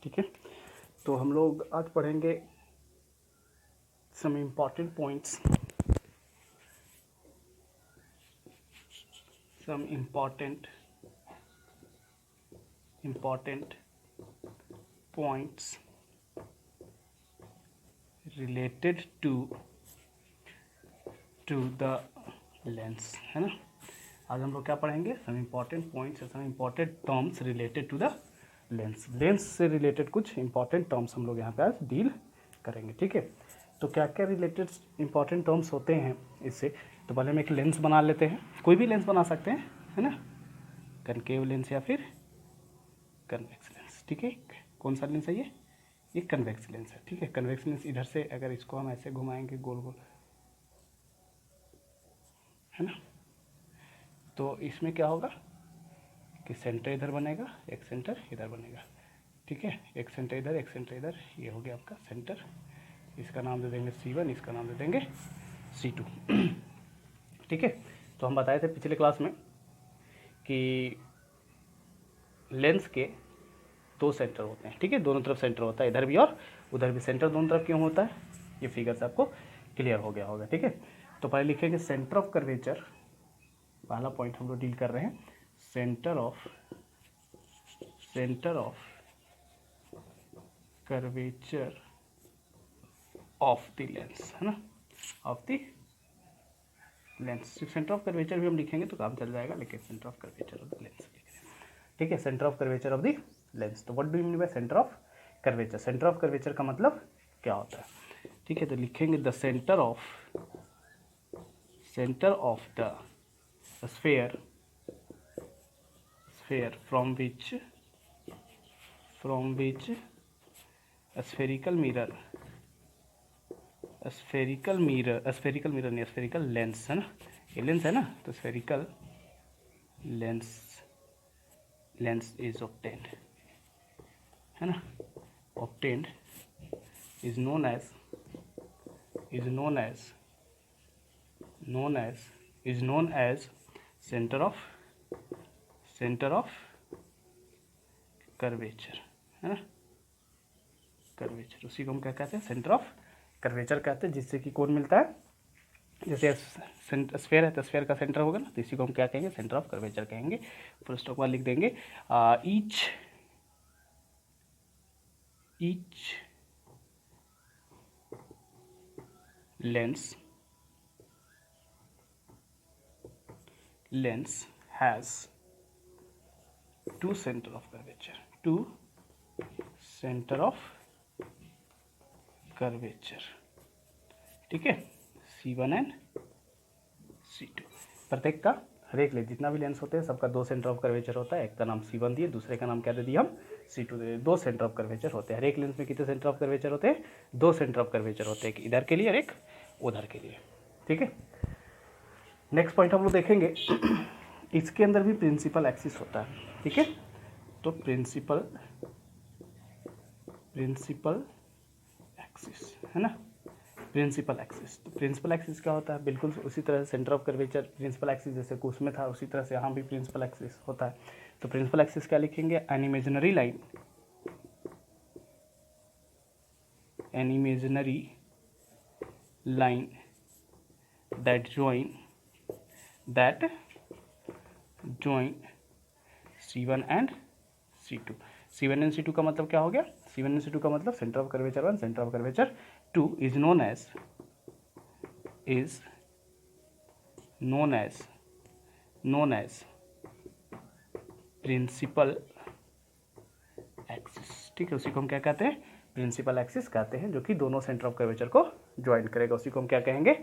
ठीक है, तो हम लोग आज पढ़ेंगे some important points, some important points related to the lens, है ना। आज हम लोग क्या पढ़ेंगे, some important points, some important terms related to the lens. Lens से रिलेटेड कुछ इंपॉर्टेंट टर्म्स हम लोग यहाँ पे आज डील करेंगे, ठीक है। तो क्या क्या रिलेटेड इंपॉर्टेंट टर्म्स होते हैं इससे, तो पहले हम एक लेंस बना लेते हैं। कोई भी लेंस बना सकते हैं, है ना, कनकेव लेंस या फिर कन्वेक्स लेंस, ठीक है। कौन सा लेंस है ये कन्वेक्स लेंस है, ठीक है। कन्वेक्स लेंस इधर से अगर इसको हम ऐसे घुमाएंगे गोल गोल, है ना, तो इसमें क्या होगा कि सेंटर इधर बनेगा, एक सेंटर इधर बनेगा, ठीक है। एक सेंटर इधर, एक सेंटर इधर, ये हो गया आपका सेंटर। इसका नाम दे देंगे C1, इसका नाम दे देंगे C2, ठीक है। तो हम बताए थे पिछले क्लास में कि लेंस के दो सेंटर होते हैं, ठीक है। दोनों तरफ सेंटर होता है, इधर भी और उधर भी सेंटर दोनों तरफ क्यों होता है, ये फिगर से आपको क्लियर हो गया होगा, ठीक है। तो पहले लिखेंगे सेंटर ऑफ कर्वेचर, पहला पॉइंट हम लोग डील कर रहे हैं, centre of curvature of the lens, है ना, of the lens. Centre of curvature भी हम लिखेंगे तो काम चल जाएगा, लेकिन centre of curvature of the lens, ठीक है। Centre of curvature of the lens. तो what do you mean by centre of curvature? Centre of curvature का मतलब क्या होता है, ठीक है। तो लिखेंगे the centre of the sphere from which spherical lens, है ना, ये लेंस है ना, तो स्फेरिकल लेंस इज ऑब्टेन्ड, है ना, obtained is known as centre of curvature, है ना, कर्वेचर। उसी को हम क्या कहते हैं, सेंटर ऑफ कर्वेचर कहते हैं, जिससे कि कौन मिलता है, जैसे स्फेयर है तो स्फेयर का सेंटर होगा ना, तो इसी को हम क्या कहेंगे, सेंटर ऑफ कर्वेचर कहेंगे। फुल स्टॉप बाद लिख देंगे each lens has two center of curvature, ठीक है, C1 एंड C2। प्रत्येक का हर एक लेंस, जितना भी लेंस होते हैं सबका दो सेंटर ऑफ कर्वेचर होता है। एक का नाम C1 दिए, दूसरे का नाम क्या दे दिया हम, C2 दे दिए। दो सेंटर ऑफ कर्वेचर होते हैं हर एक लेंस में। कितने सेंटर ऑफ कर्वेचर होते हैं, दो सेंटर ऑफ कर्वेचर होते हैं, एक इधर के लिए और एक उधर के लिए, ठीक है। नेक्स्ट पॉइंट हम लोग देखेंगे इसके अंदर भी प्रिंसिपल एक्सिस होता है, ठीक है। तो प्रिंसिपल एक्सिस, है ना, प्रिंसिपल एक्सिस। तो प्रिंसिपल एक्सिस क्या होता है, बिल्कुल उसी तरह centre of curvature principal axis जैसे कुछ में था, उसी तरह से यहाँ भी प्रिंसिपल एक्सिस होता है। तो प्रिंसिपल एक्सिस क्या लिखेंगे, an imaginary line that join C1 and C2। C1 and C2 का मतलब क्या हो गया, C1 एंड C2 का मतलब centre of curvature 1, centre of curvature 2 is known as principal axis, ठीक है। उसी को हम क्या कहते हैं, प्रिंसिपल एक्सिस कहते हैं, जो कि दोनों सेंटर ऑफ कर्वेचर को ज्वाइन करेगा। उसी को हम क्या कहेंगे,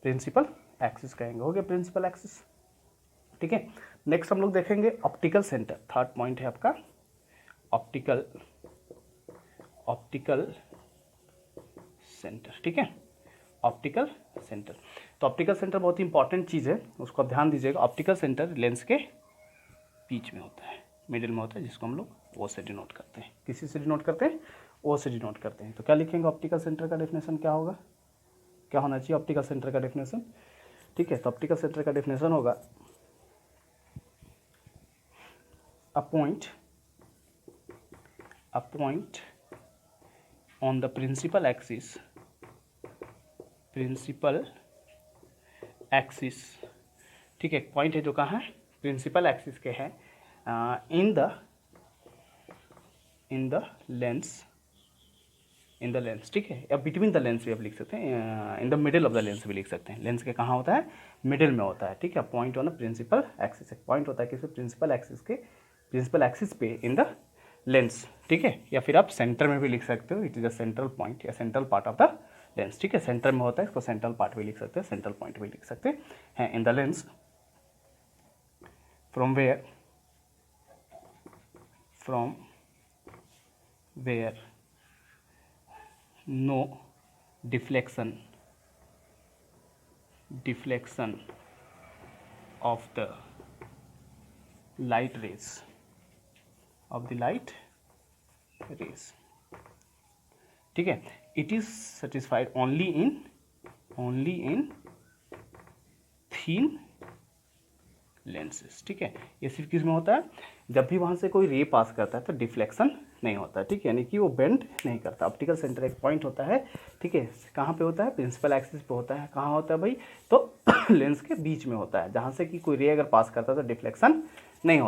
प्रिंसिपल एक्सिस कहेंगे। हो गया प्रिंसिपल एक्सिस, ठीक है। नेक्स्ट हम लोग देखेंगे ऑप्टिकल सेंटर, थर्ड पॉइंट है आपका ऑप्टिकल सेंटर, ठीक है, ऑप्टिकल सेंटर। तो ऑप्टिकल सेंटर बहुत ही इंपॉर्टेंट चीज़ है, उसको आप ध्यान दीजिएगा। ऑप्टिकल सेंटर लेंस के बीच में होता है, मिडिल में होता है, जिसको हम लोग ओ से डिनोट करते हैं। किसी से डिनोट करते हैं, ओ से डिनोट करते हैं। तो क्या लिखेंगे, ऑप्टिकल सेंटर का डेफिनेशन क्या होगा, क्या होना चाहिए ऑप्टिकल सेंटर का डेफिनेशन, ठीक है। तो ऑप्टिकल सेंटर का डेफिनेशन होगा a point a point on the principal axis ठीक है, पॉइंट है जो कहाँ है, प्रिंसिपल एक्सिस के है, इन द लेंस, ठीक है, या बिटवीन द लेंस भी आप लिख सकते हैं, in the middle of the lens भी लिख सकते हैं। लेंस के कहाँ होता है, मिडिल में होता है, ठीक है। Point on the principal axis, एक पॉइंट होता है किसी प्रिंसिपल एक्सिस पे इन द लेंस, ठीक है। या फिर आप सेंटर में भी लिख सकते हो, it is a central point या central part of the lens, ठीक है। सेंटर में होता है, इसको सेंट्रल पार्ट भी लिख सकते हैं, सेंट्रल पॉइंट भी लिख सकते हैं। In the lens from where no deflection of the light rays, ठीक है। It is satisfied only in thin lenses, ठीक है। ये सिर्फ किस में होता है, जब भी वहाँ से कोई रे पास करता है तो डिफ्लेक्शन नहीं होता है, ठीक है, यानी कि वो बेंड नहीं करता। ऑप्टिकल सेंटर एक पॉइंट होता है, ठीक है, कहाँ पे होता है, प्रिंसिपल एक्सिस पे होता है। कहाँ होता है भाई, तो लेंस के बीच में होता है, जहाँ से कि कोई रे अगर पास करता है तो डिफ्लेक्शन नहीं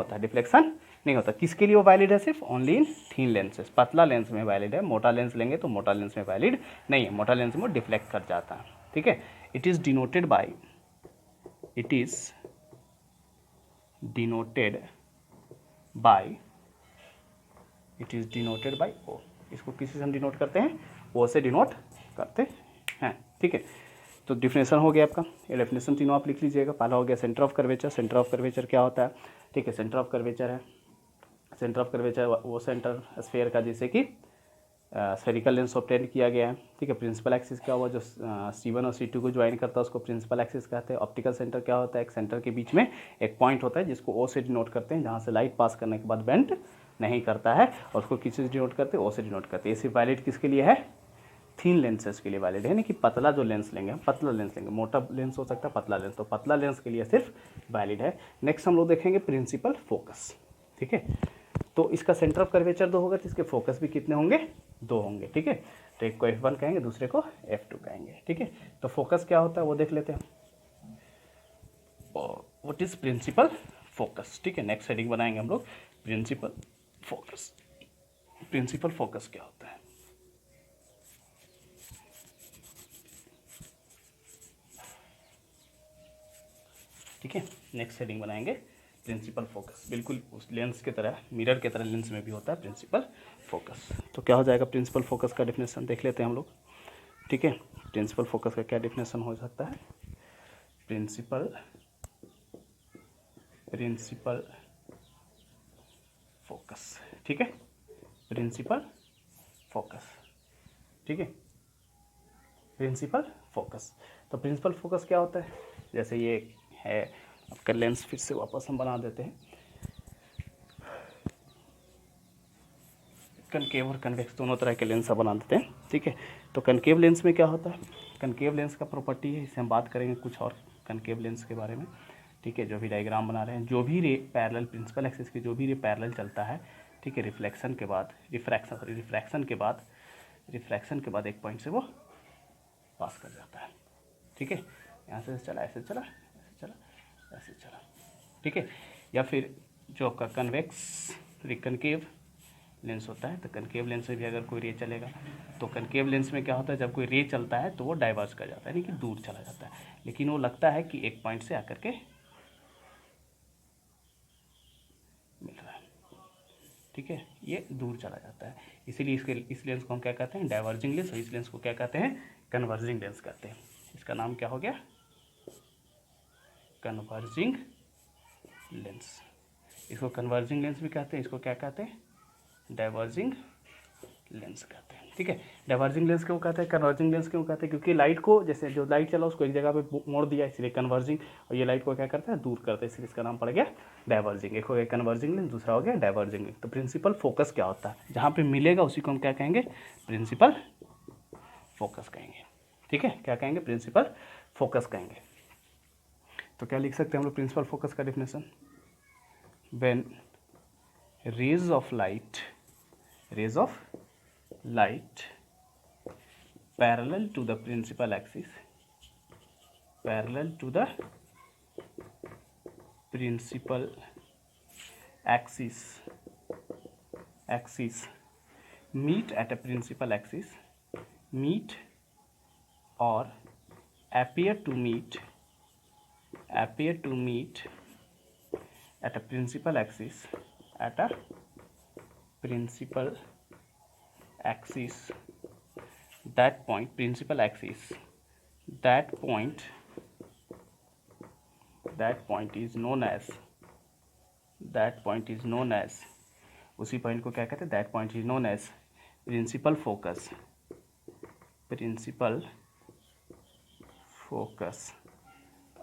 होता। किसके लिए वो वैलिड है, सिर्फ ओनली इन थीन लेंसेज, पतला लेंस में वैलिड है। मोटा लेंस लेंगे तो मोटा लेंस में वैलिड नहीं है, मोटा लेंस में डिफ्लेक्ट कर जाता है, ठीक है। इट इज डिनोटेड बाय ओ, इसको किसी से हम डिनोट करते हैं, ओ से डिनोट करते हैं, ठीक है। तो डिफिनेशन हो गया आपका, ये डेफिनेशन तीनों आप लिख लीजिएगा। पहला हो गया सेंटर ऑफ कर्वेचर क्या होता है, ठीक है। सेंटर ऑफ कर्वेचर वो सेंटर स्फीयर का जैसे कि स्फेरिकल लेंस ऑब्टेन किया गया है, ठीक है। प्रिंसिपल एक्सिस क्या हुआ, जो C1 और C2 को ज्वाइन करता है उसको प्रिंसिपल एक्सिस कहते हैं। ऑप्टिकल सेंटर क्या होता है, एक सेंटर के बीच में एक पॉइंट होता है जिसको ओ से डिनोट करते हैं, जहाँ से लाइट पास करने के बाद बेंड नहीं करता है, और उसको किस से डिनोट करते हैं, ओ से डिनोट करते हैं। ये सिर्फ वैलिड किसके लिए है, थीन लेंसेज के लिए वैलिड है, यानी कि पतला जो लेंस लेंगे, हम पतला लेंस लेंगे, मोटा लेंस हो सकता है, पतला लेंस, तो पतला लेंस के लिए सिर्फ वैलिड है। नेक्स्ट हम लोग देखेंगे प्रिंसिपल फोकस, ठीक है। तो इसका सेंटर ऑफ कर्वेचर 2 होगा, तो इसके फोकस भी कितने होंगे, 2 होंगे, ठीक है। तो एक को F1 कहेंगे, दूसरे को F2 कहेंगे, ठीक है। तो फोकस क्या होता है वो देख लेते हैं, व्हाट इज प्रिंसिपल फोकस, ठीक है। नेक्स्ट हेडिंग बनाएंगे हम लोग प्रिंसिपल फोकस क्या होता है, ठीक है। नेक्स्ट हेडिंग बनाएंगे प्रिंसिपल फोकस, बिल्कुल उस लेंस की तरह, मिरर की तरह लेंस में भी होता है प्रिंसिपल फोकस। तो क्या हो जाएगा प्रिंसिपल फोकस का डेफिनेशन देख लेते हैं हम लोग, ठीक है। प्रिंसिपल फोकस का क्या डेफिनेशन हो सकता है, प्रिंसिपल फोकस, ठीक है। प्रिंसिपल फोकस, ठीक है। प्रिंसिपल फोकस, तो प्रिंसिपल फोकस क्या होता है, जैसे ये है आपका लेंस, फिर से वापस हम बना देते हैं, कनकेव और कन्वेक्स दोनों तरह के लेंस बना देते हैं, ठीक है। तो कनकेव लेंस में क्या होता है, कनकेव लेंस का प्रॉपर्टी है, इससे हम बात करेंगे कुछ और कनकेव लेंस के बारे में, ठीक है। जो भी डायग्राम बना रहे हैं, जो भी रे पैरेलल, प्रिंसिपल एक्सिस के जो भी रे पैरेलल चलता है, ठीक है, रिफ्रैक्शन के बाद एक पॉइंट से वो पास कर जाता है, ठीक है। यहाँ से चला, ऐसे चला, ठीक है। या फिर जो आपका कनकेव लेंस होता है, तो कनकेव लेंस में भी अगर कोई रे चलेगा, तो कनकेव लेंस में क्या होता है, जब कोई रे चलता है तो वो डाइवर्ज कर जाता है, यानी कि दूर चला जाता है, लेकिन वो लगता है कि एक पॉइंट से आकर के मिल रहा है, ठीक है, ये दूर चला जाता है। इसीलिए इस लेंस को हम क्या कहते हैं, डाइवर्जिंग लेंस, और इस लेंस को क्या कहते हैं, कन्वर्जिंग लेंस कहते हैं। इसका नाम क्या हो गया, कन्वर्जिंग लेंस। इसको कन्वर्जिंग लेंस भी कहते हैं, इसको क्या कहते हैं, डाइवर्जिंग लेंस कहते हैं, ठीक है। डाइवर्जिंग लेंस क्यों कहते हैं, कन्वर्जिंग लेंस क्यों कहते हैं, क्योंकि लाइट को, जैसे जो लाइट चला उसको एक जगह पे मोड़ दिया, इसलिए कन्वर्जिंग, और ये लाइट को क्या करता है, दूर करता है, इसलिए इसका नाम पड़ गया डाइवर्जिंग। एक हो गया कन्वर्जिंग लेंस, दूसरा हो गया डाइवर्जिंग लेंस। तो प्रिंसिपल फोकस क्या होता है, जहाँ पे मिलेगा उसी को हम क्या कहेंगे, प्रिंसिपल फोकस कहेंगे, ठीक है। क्या कहेंगे, प्रिंसिपल फोकस कहेंगे। तो क्या लिख सकते हैं हम लोग प्रिंसिपल फोकस का definition, when rays of light rays of light parallel to the principal axis, parallel to the principal axis meet at a principal axis, meet or appear to meet at a principal axis, at a principal axis. That point, principal axis, that point is known as, उसी point को क्या कहते हैं, that point is known as principal focus,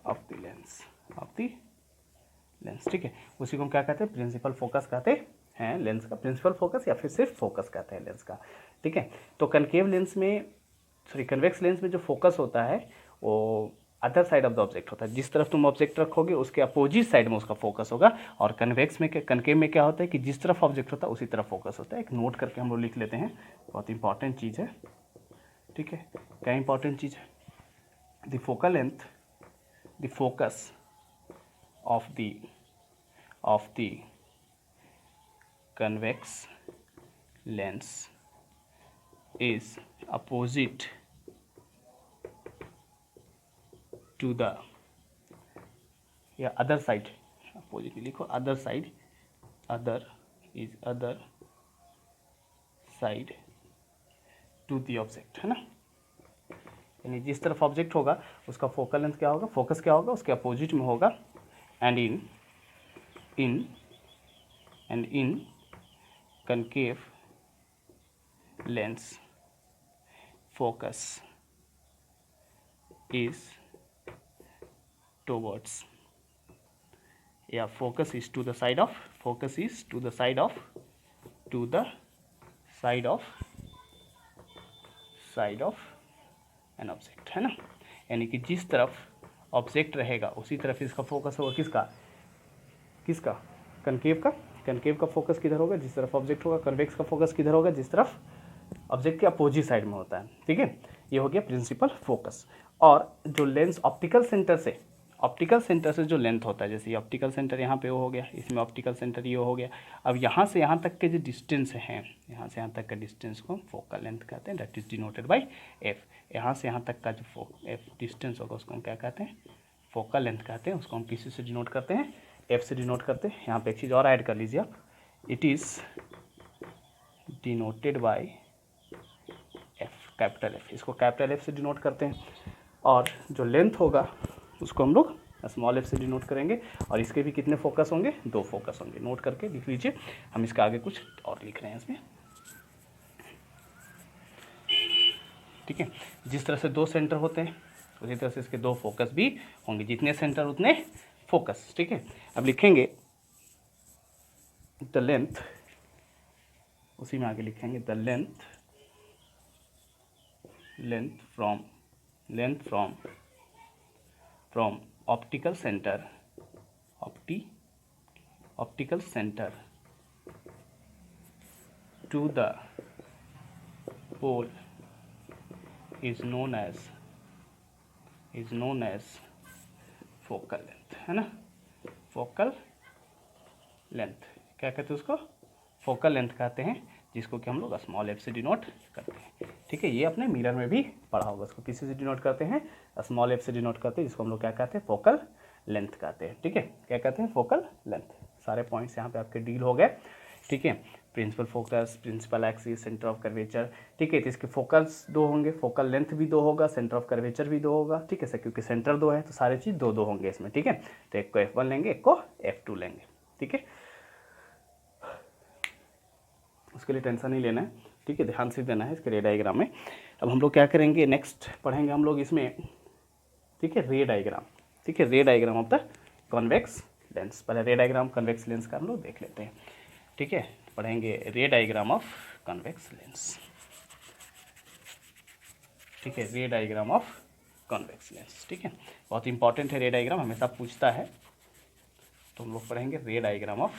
of the lens, ठीक है। उसी को हम क्या कहते हैं, प्रिंसिपल फोकस कहते हैं लेंस का, प्रिंसिपल फोकस या फिर सिर्फ फोकस कहते हैं लेंस का, ठीक है। तो कनकेव लेंस में, सॉरी कन्वेक्स लेंस में जो फोकस होता है वो other side of the object होता है। जिस तरफ तुम ऑब्जेक्ट रखोगे उसके अपोजिट साइड में उसका फोकस होगा। और कन्वेक्स में, कनकेव में क्या होता है कि जिस तरफ ऑब्जेक्ट होता है उसी तरफ फोकस होता है। एक नोट करके हम लोग लिख लेते हैं, बहुत इंपॉर्टेंट चीज़ है, ठीक है। क्या इंपॉर्टेंट चीज़ है, the focal length, the focus of the convex lens is opposite to the, या अदर साइड, अपोजिट लिखो, other side, other side to the object, है ना। यानी जिस तरफ ऑब्जेक्ट होगा उसका फोकल लेंथ क्या होगा, फोकस क्या होगा, उसके अपोजिट में होगा। And in concave lens focus is towards, yeah, focus is to the side of an object, है ना। यानी कि जिस तरफ ऑब्जेक्ट रहेगा उसी तरफ इसका फोकस होगा, किसका कनकेव का फोकस किधर होगा, जिस तरफ ऑब्जेक्ट होगा। कन्वेक्स का फोकस किधर होगा, जिस तरफ ऑब्जेक्ट के अपोजिट साइड में होता है, ठीक है। ये हो गया प्रिंसिपल फोकस। और जो लेंस ऑप्टिकल सेंटर से जो लेंथ होता है, जैसे ये ऑप्टिकल सेंटर यहाँ पे वो हो गया, इसमें ऑप्टिकल सेंटर ये हो गया। अब यहाँ से यहाँ तक के जो डिस्टेंस हैं, यहाँ से यहाँ तक का डिस्टेंस को फोकल लेंथ कहते हैं, that is denoted by F. यहाँ से यहाँ तक का जो एफ डिस्टेंस होगा उसको हम क्या कहते हैं, फोकल लेंथ कहते हैं। उसको हम किसी से डिनोट करते हैं, एफ से डिनोट करते हैं। यहाँ पे एक चीज़ और ऐड कर लीजिए आप, it is denoted by F, capital F, इसको कैपिटल एफ से डिनोट करते हैं। और जो लेंथ होगा उसको हम लोग स्मॉल एफ से डिनोट करेंगे। और इसके भी कितने फोकस होंगे, 2 फोकस होंगे। नोट करके लिख लीजिए, हम इसका आगे कुछ और लिख रहे हैं इसमें, ठीक है। जिस तरह से 2 सेंटर होते हैं उसी तरह से इसके 2 फोकस भी होंगे, जितने सेंटर उतने फोकस, ठीक है। अब लिखेंगे द लेंथ, उसी में आगे लिखेंगे the length from optical centre to the pole is known as focal length, है ना। फोकल लेंथ क्या कहते हैं उसको, फोकल लेंथ कहते हैं, जिसको कि हम लोग स्मॉल एफ से डिनोट करते हैं, ठीक है। ये अपने मिरर में भी पढ़ा होगा। इसको किसी से डिनोट करते हैं, स्मॉल एफ से डिनोट करते हैं, जिसको हम लोग क्या कहते हैं, फोकल लेंथ कहते हैं, ठीक है। क्या कहते हैं, फोकल लेंथ। सारे पॉइंट्स यहाँ पे आपके डील हो गए, ठीक है। Principal focus, principal axis, centre of curvature, ठीक है। तो इसके फोकस 2 होंगे, फोकल लेंथ भी 2 होगा, सेंटर ऑफ कर्वेचर भी 2 होगा, ठीक है सर, क्योंकि सेंटर 2 है तो सारे चीज़ 2 होंगे इसमें, ठीक है। तो एक को F1 लेंगे, एक को F2 लेंगे, ठीक है। उसके लिए टेंशन नहीं लेना है, ठीक है, ध्यान से देना है इसके रे डायग्राम में। अब हम लोग क्या करेंगे, नेक्स्ट पढ़ेंगे हम लोग इसमें, ठीक है, रे डायग्राम, ठीक है, रे diagram of the convex lens. पहले रे डायग्राम कॉन्वेक्स लेंस का हम लोग देख लेते हैं, ठीक है। पढ़ेंगे रे डायग्राम ऑफ कॉन्वेक्स लेंस, ठीक है, रे डायग्राम ऑफ कॉन्वेक्स लेंस, ठीक है। बहुत इंपॉर्टेंट है रे डायग्राम, हमेशा पूछता है, तो हम लोग पढ़ेंगे रे डायग्राम ऑफ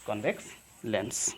कॉन्वेक्स लेंस।